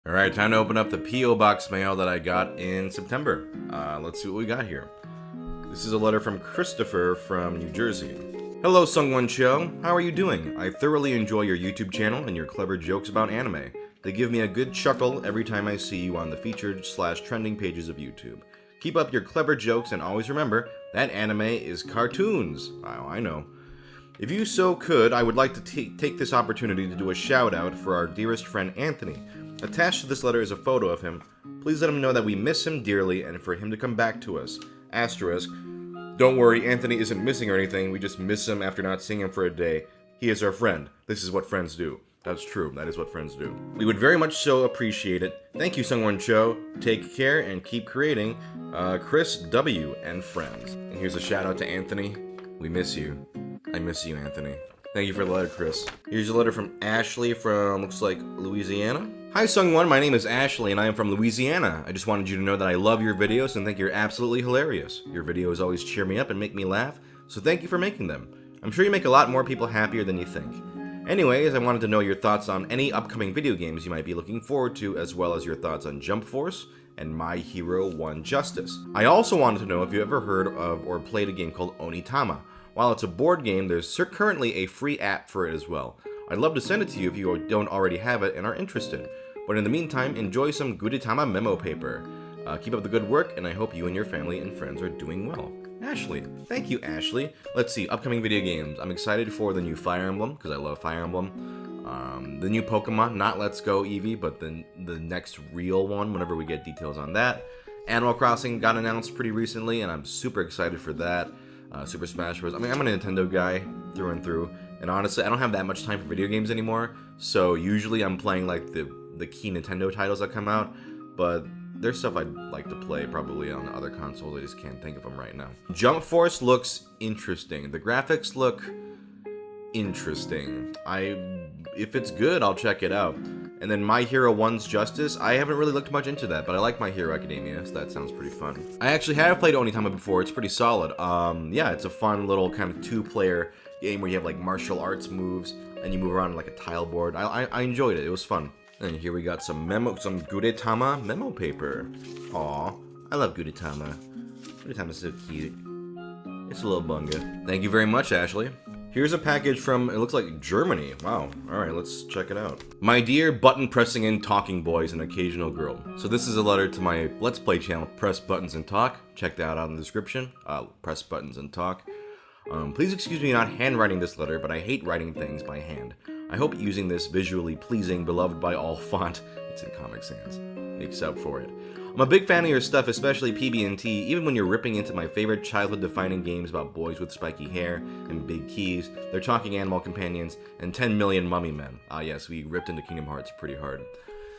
Alright, time to open up the P.O. Box mail that I got in September. Let's see what we got here. This is a letter from Christopher from New Jersey. Hello, SungWon Cho. How are you doing? I thoroughly enjoy your YouTube channel and your clever jokes about anime. They give me a good chuckle every time I see you on the featured/trending pages of YouTube. Keep up your clever jokes and always remember that anime is cartoons. Oh, I know. If you so could, I would like to take this opportunity to do a shout out for our dearest friend Anthony. Attached to this letter is a photo of him. Please let him know that we miss him dearly and for him to come back to us. Asterisk. Don't worry, Anthony isn't missing or anything. We just miss him after not seeing him for a day. He is our friend. This is what friends do. That's true. That is what friends do. We would very much so appreciate it. Thank you, SungWon Cho. Take care and keep creating. Chris W. and friends. And here's a shout out to Anthony. We miss you. I miss you, Anthony. Thank you for the letter, Chris. Here's a letter from Ashley from, looks like, Louisiana. Hi, SungWon. My name is Ashley, and I am from Louisiana. I just wanted you to know that I love your videos and think you're absolutely hilarious. Your videos always cheer me up and make me laugh, so thank you for making them. I'm sure you make a lot more people happier than you think. Anyways, I wanted to know your thoughts on any upcoming video games you might be looking forward to, as well as your thoughts on Jump Force and My Hero 1 Justice. I also wanted to know if you ever heard of or played a game called Onitama. While it's a board game, there's currently a free app for it as well. I'd love to send it to you if you don't already have it and are interested. But in the meantime, enjoy some Gudetama memo paper. Keep up the good work, and I hope you and your family and friends are doing well. Ashley. Thank you, Ashley. Let's see, upcoming video games. I'm excited for the new Fire Emblem, because I love Fire Emblem. The new Pokemon, not Let's Go Eevee, but the next real one, whenever we get details on that. Animal Crossing got announced pretty recently, and I'm super excited for that. Super Smash Bros. I mean, I'm a Nintendo guy through and through, and honestly, I don't have that much time for video games anymore, so usually I'm playing like the key Nintendo titles that come out, but there's stuff I'd like to play probably on other consoles. I just can't think of them right now. Jump Force looks interesting. The graphics look interesting. If it's good, I'll check it out. And then My Hero 1's Justice, I haven't really looked much into that, but I like My Hero Academia, so that sounds pretty fun. I actually have played Onitama before, it's pretty solid. Yeah, it's a fun little kind of two-player game where you have like martial arts moves, and you move around like a tile board. I enjoyed it, it was fun. And here we got some Gudetama memo paper. Aw, I love Gudetama. Gudetama's so cute. It's a little bunga. Thank you very much, Ashley. Here's a package from, it looks like Germany. Wow. Alright, let's check it out. My dear button-pressing and talking boys and occasional girl. So this is a letter to my Let's Play channel, Press Buttons and Talk. Check that out in the description. Press Buttons and Talk. Please excuse me not handwriting this letter, but I hate writing things by hand. I hope using this visually pleasing, beloved by all font, it's in Comic Sans, makes up for it. I'm a big fan of your stuff, especially PB&T, even when you're ripping into my favorite childhood-defining games about boys with spiky hair and big keys, their talking animal companions, and 10 million mummy men. Ah yes, we ripped into Kingdom Hearts pretty hard.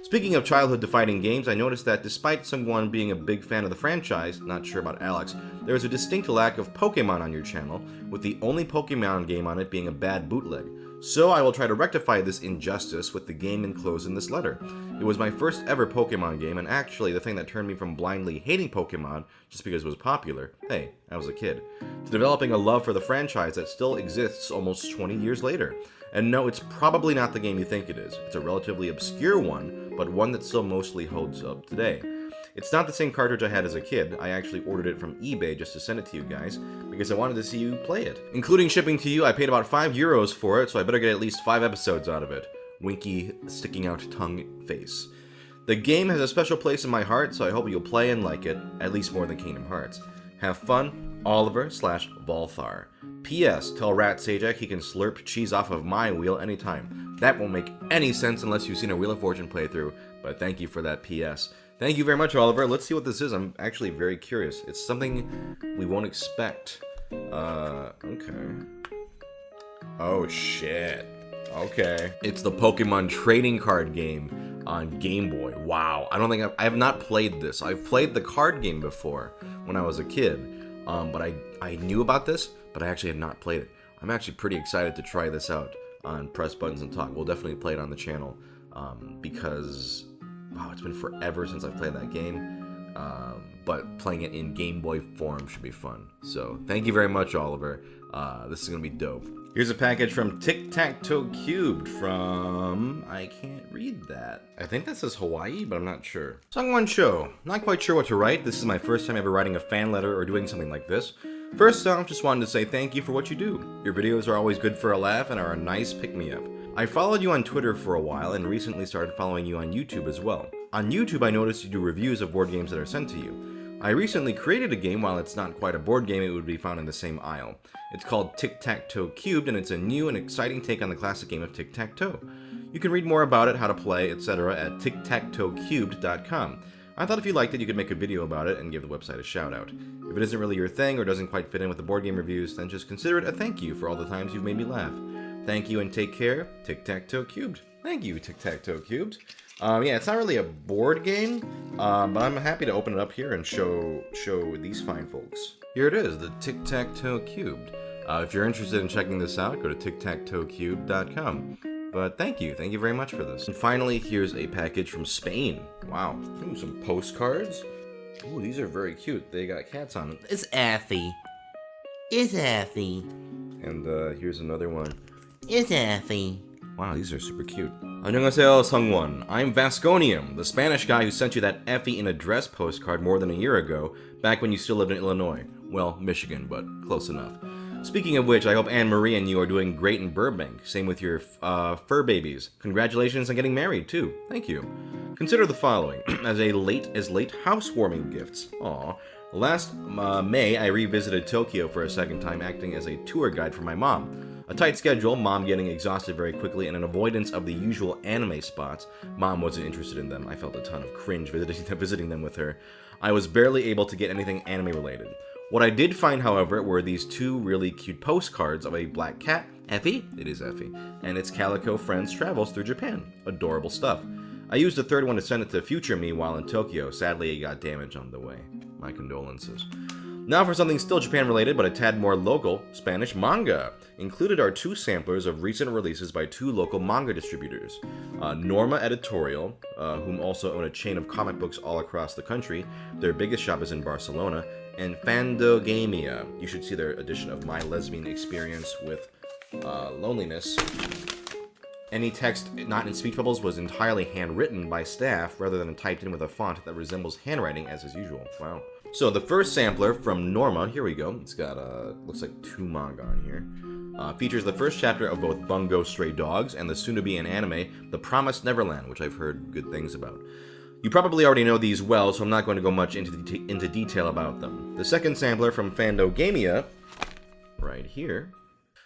Speaking of childhood-defining games, I noticed that despite SungWon being a big fan of the franchise, not sure about Alex, there is a distinct lack of Pokemon on your channel, with the only Pokemon game on it being a bad bootleg. So I will try to rectify this injustice with the game enclosed in this letter. It was my first ever Pokemon game, and actually the thing that turned me from blindly hating Pokemon just because it was popular, hey, I was a kid, to developing a love for the franchise that still exists almost 20 years later. And no, it's probably not the game you think it is. It's a relatively obscure one, but one that still mostly holds up today. It's not the same cartridge I had as a kid. I actually ordered it from eBay just to send it to you guys, because I wanted to see you play it. Including shipping to you, I paid about €5 for it, so I better get at least 5 episodes out of it. Winky, sticking out tongue face. The game has a special place in my heart, so I hope you'll play and like it, at least more than Kingdom Hearts. Have fun, Oliver/Volthar. P.S. Tell Rat Sajak he can slurp cheese off of my wheel anytime. That won't make any sense unless you've seen a Wheel of Fortune playthrough, but thank you for that P.S. Thank you very much, Oliver. Let's see what this is. I'm actually very curious. It's something we won't expect. Okay. Oh, shit. Okay. It's the Pokemon trading card game on Game Boy. Wow. I have not played this. I've played the card game before when I was a kid. But I knew about this, but I actually had not played it. I'm actually pretty excited to try this out on Press Buttons and Talk. We'll definitely play it on the channel because... wow, it's been forever since I've played that game, but playing it in Game Boy form should be fun. So, thank you very much, Oliver. This is going to be dope. Here's a package from Tic Tac Toe Cube from... I can't read that. I think that says Hawaii, but I'm not sure. SungWon Cho. Not quite sure what to write. This is my first time ever writing a fan letter or doing something like this. First off, just wanted to say thank you for what you do. Your videos are always good for a laugh and are a nice pick-me-up. I followed you on Twitter for a while and recently started following you on YouTube as well. On YouTube, I noticed you do reviews of board games that are sent to you. I recently created a game. While it's not quite a board game, it would be found in the same aisle. It's called Tic Tac Toe Cubed, and it's a new and exciting take on the classic game of Tic Tac Toe. You can read more about it, how to play, etc. at tictactoecubed.com. I thought if you liked it, you could make a video about it and give the website a shout out. If it isn't really your thing or doesn't quite fit in with the board game reviews, then just consider it a thank you for all the times you've made me laugh. Thank you and take care, Tic Tac Toe Cubed. Thank you, Tic Tac Toe Cubed. Yeah, it's not really a board game, but I'm happy to open it up here and show these fine folks. Here it is, the Tic Tac Toe Cubed. If you're interested in checking this out, go to tictactoecube.com. But thank you very much for this. And finally, here's a package from Spain. Wow, ooh, some postcards. Ooh, these are very cute. They got cats on them. It's Affy. It's Affy. And here's another one. It's Affy. Wow, these are super cute. Annyeonghaseyo, SungWon. I'm Vasconium, the Spanish guy who sent you that Effie in a dress postcard more than a year ago, back when you still lived in Illinois. Well, Michigan, but close enough. Speaking of which, I hope Anne-Marie and you are doing great in Burbank. Same with your fur babies. Congratulations on getting married, too. Thank you. Consider the following, as late housewarming gifts. Aw. Last May, I revisited Tokyo for a second time, acting as a tour guide for my mom. A tight schedule, mom getting exhausted very quickly, and an avoidance of the usual anime spots. Mom wasn't interested in them. I felt a ton of cringe visiting them with her. I was barely able to get anything anime related. What I did find, however, were these two really cute postcards of a black cat, Effie, it is Effie, and its calico friend's travels through Japan. Adorable stuff. I used the third one to send it to future me while in Tokyo. Sadly, it got damaged on the way. My condolences. Now for something still Japan related, but a tad more local, Spanish manga. Included are 2 samplers of recent releases by 2 local manga distributors. Norma Editorial, whom also own a chain of comic books all across the country. Their biggest shop is in Barcelona. And Fandogamia. You should see their edition of My Lesbian Experience with Loneliness. Any text not in speech bubbles was entirely handwritten by staff rather than typed in with a font that resembles handwriting as is usual. Wow. So the first sampler from Norma, here we go. It's got, looks like 2 manga on here. Features the first chapter of both Bungo Stray Dogs and the soon-to-be an anime, The Promised Neverland, which I've heard good things about. You probably already know these well, so I'm not going to go much into detail about them. The second sampler from Fandogamia, right here,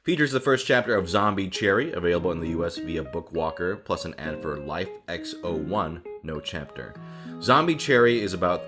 features the first chapter of Zombie Cherry, available in the US via Bookwalker, plus an ad for Life X01, no chapter. Zombie Cherry is about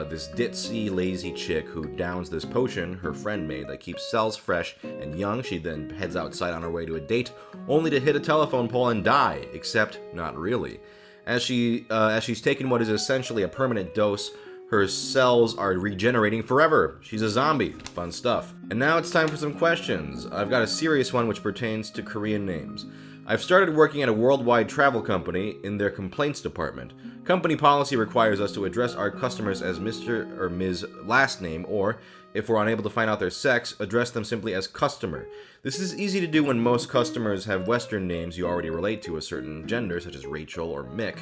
this ditzy, lazy chick who downs this potion her friend made that keeps cells fresh and young. She then heads outside on her way to a date, only to hit a telephone pole and die, except not really. As she's taken what is essentially a permanent dose, her cells are regenerating forever. She's a zombie. Fun stuff. And now it's time for some questions. I've got a serious one which pertains to Korean names. I've started working at a worldwide travel company in their complaints department. Company policy requires us to address our customers as Mr. or Ms. last name, or, if we're unable to find out their sex, address them simply as customer. This is easy to do when most customers have Western names you already relate to a certain gender, such as Rachel or Mick.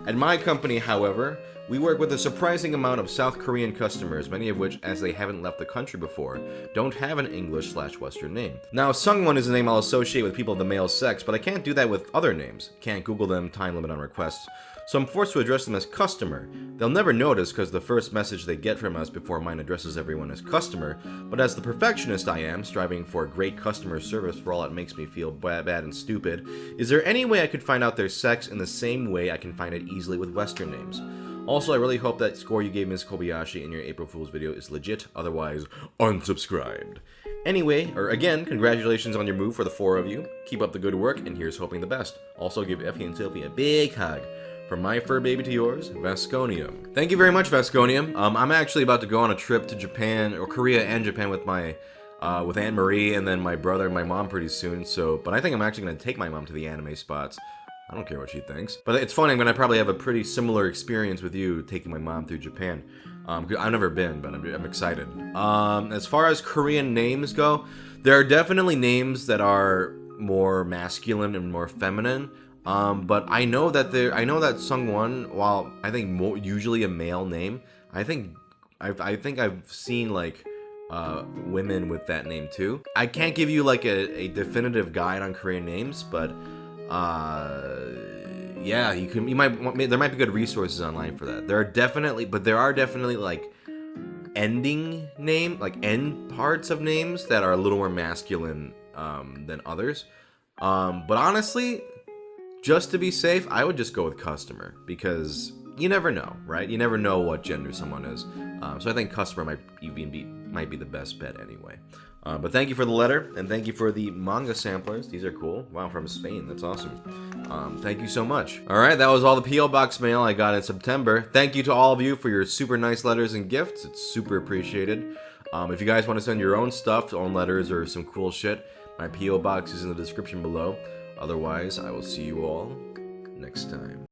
At my company, however, we work with a surprising amount of South Korean customers, many of which, as they haven't left the country before, don't have an English/Western name. Now, SungWon is a name I'll associate with people of the male sex, but I can't do that with other names. Can't Google them, time limit on requests. So I'm forced to address them as customer. They'll never notice because the first message they get from us before mine addresses everyone as customer, but as the perfectionist I am, striving for great customer service for all it makes me feel bad and stupid, is there any way I could find out their sex in the same way I can find it easily with Western names? Also, I really hope that score you gave Ms. Kobayashi in your April Fool's video is legit, otherwise, unsubscribed. Anyway, again, congratulations on your move for the 4 of you. Keep up the good work, and here's hoping the best. Also, give Effie and Sophie a big hug. From my fur baby to yours, Vasconium. Thank you very much, Vasconium. I'm actually about to go on a trip to Japan, or Korea and Japan with my, with Aunt Marie and then my brother and my mom pretty soon, but I think I'm actually going to take my mom to the anime spots. I don't care what she thinks. But it's funny, I'm going to probably have a pretty similar experience with you taking my mom through Japan. I've never been, but I'm excited. As far as Korean names go, There are definitely names that are more masculine and more feminine. But I know that SungWon, while I think usually a male name, I think I've seen like women with that name too. I can't give you like a definitive guide on Korean names, but yeah, there might be good resources online for that. There are definitely like end parts of names that are a little more masculine than others. But honestly, just to be safe, I would just go with customer, because you never know, right? You never know what gender someone is. So I think customer might be the best bet anyway. But thank you for the letter, and thank you for the manga samplers. These are cool. Wow, from Spain. That's awesome. Thank you so much. All right, that was all the P.O. Box mail I got in September. Thank you to all of you for your super nice letters and gifts. It's super appreciated. If you guys want to send your own stuff, own letters, or some cool shit, my P.O. Box is in the description below. Otherwise, I will see you all next time.